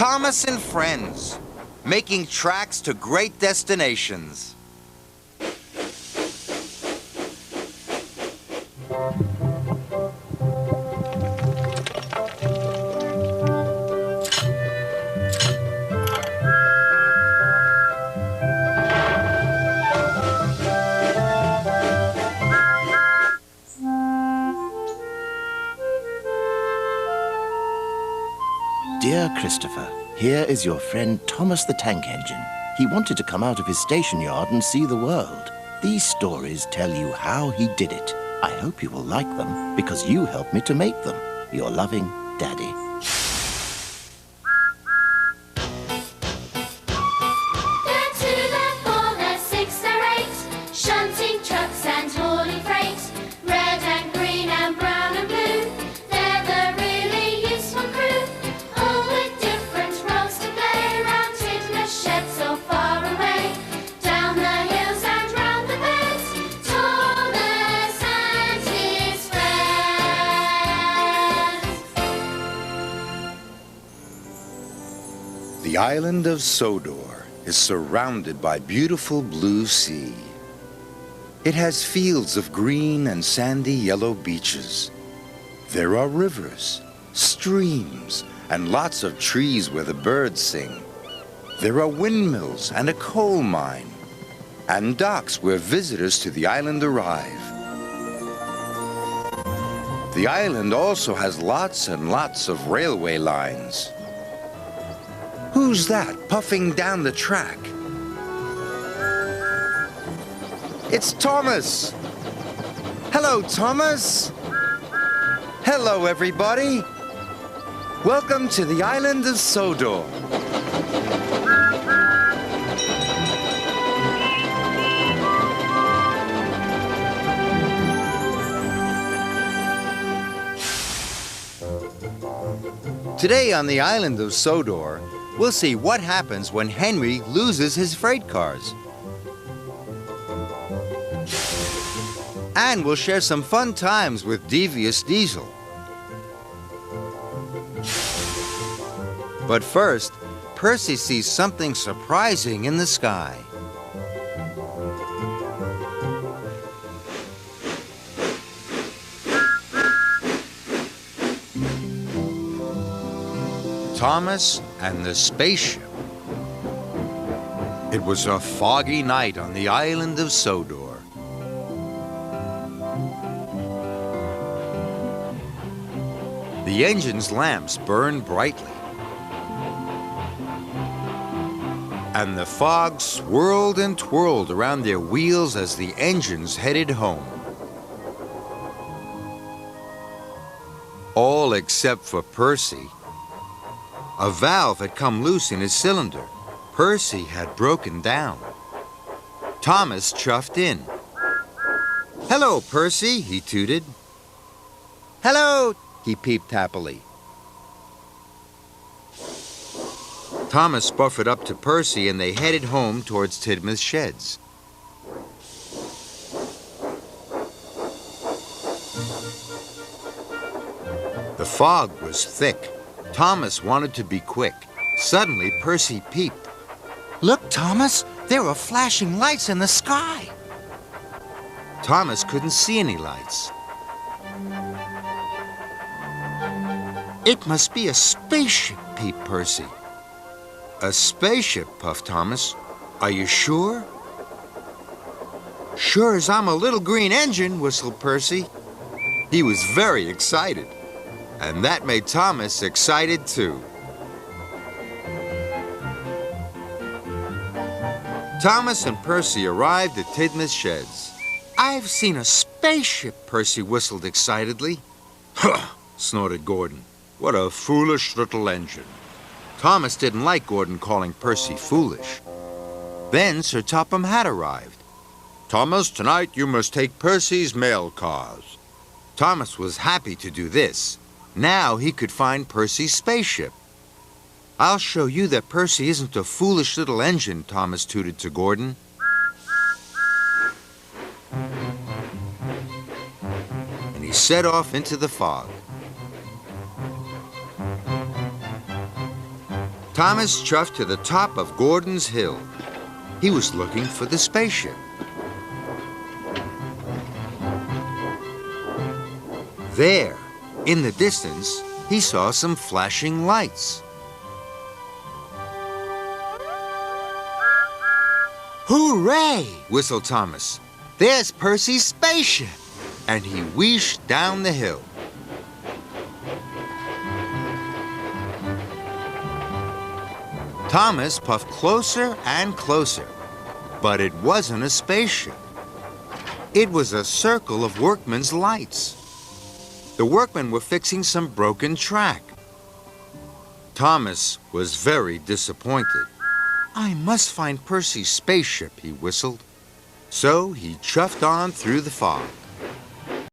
Thomas and Friends, making tracks to great destinations. Dear Christopher, here is your friend Thomas the Tank Engine. He wanted to come out of his station yard and see the world. These stories tell you how he did it. I hope you will like them because you helped me to make them. Your loving Daddy. The island of Sodor is surrounded by beautiful blue sea. It has fields of green and sandy yellow beaches. There are rivers, streams, and lots of trees where the birds sing. There are windmills and a coal mine, and docks where visitors to the island arrive. The island also has lots and lots of railway lines. Who's that puffing down the track? It's Thomas! Hello, Thomas! Hello, everybody! Welcome to the island of Sodor. Today on the island of Sodor, we'll see what happens when Henry loses his freight cars. And we'll share some fun times with Devious Diesel. But first, Percy sees something surprising in the sky. Thomas and the spaceship. It was a foggy night on the island of Sodor. The engine's lamps burned brightly, and the fog swirled and twirled around their wheels as the engines headed home. All except for Percy. A valve had come loose in his cylinder. Percy had broken down. Thomas chuffed in. "Hello, Percy," he tooted. "Hello," he peeped happily. Thomas buffered up to Percy and they headed home towards Tidmouth's sheds. The fog was thick. Thomas wanted to be quick. Suddenly, Percy peeped. "Look, Thomas, there are flashing lights in the sky." Thomas couldn't see any lights. "It must be a spaceship," peeped Percy. "A spaceship," puffed Thomas. "Are you sure?" "Sure as I'm a little green engine," whistled Percy. He was very excited. And that made Thomas excited too. Thomas and Percy arrived at Tidmouth's sheds. "I've seen a spaceship," Percy whistled excitedly. "Huh!" snorted Gordon. "What a foolish little engine." Thomas didn't like Gordon calling Percy foolish. Then Sir Topham Hatt arrived. "Thomas, tonight you must take Percy's mail cars." Thomas was happy to do this. Now he could find Percy's spaceship. "I'll show you that Percy isn't a foolish little engine," Thomas tooted to Gordon. And he set off into the fog. Thomas chuffed to the top of Gordon's Hill. He was looking for the spaceship. There, in the distance, he saw some flashing lights. Hooray! Whistled Thomas. There's Percy's spaceship! And he wheeshed down the hill. Thomas puffed closer and closer, but it wasn't a spaceship. It was a circle of workmen's lights. The workmen were fixing some broken track. Thomas was very disappointed. I must find Percy's spaceship, he whistled. So he chuffed on through the fog.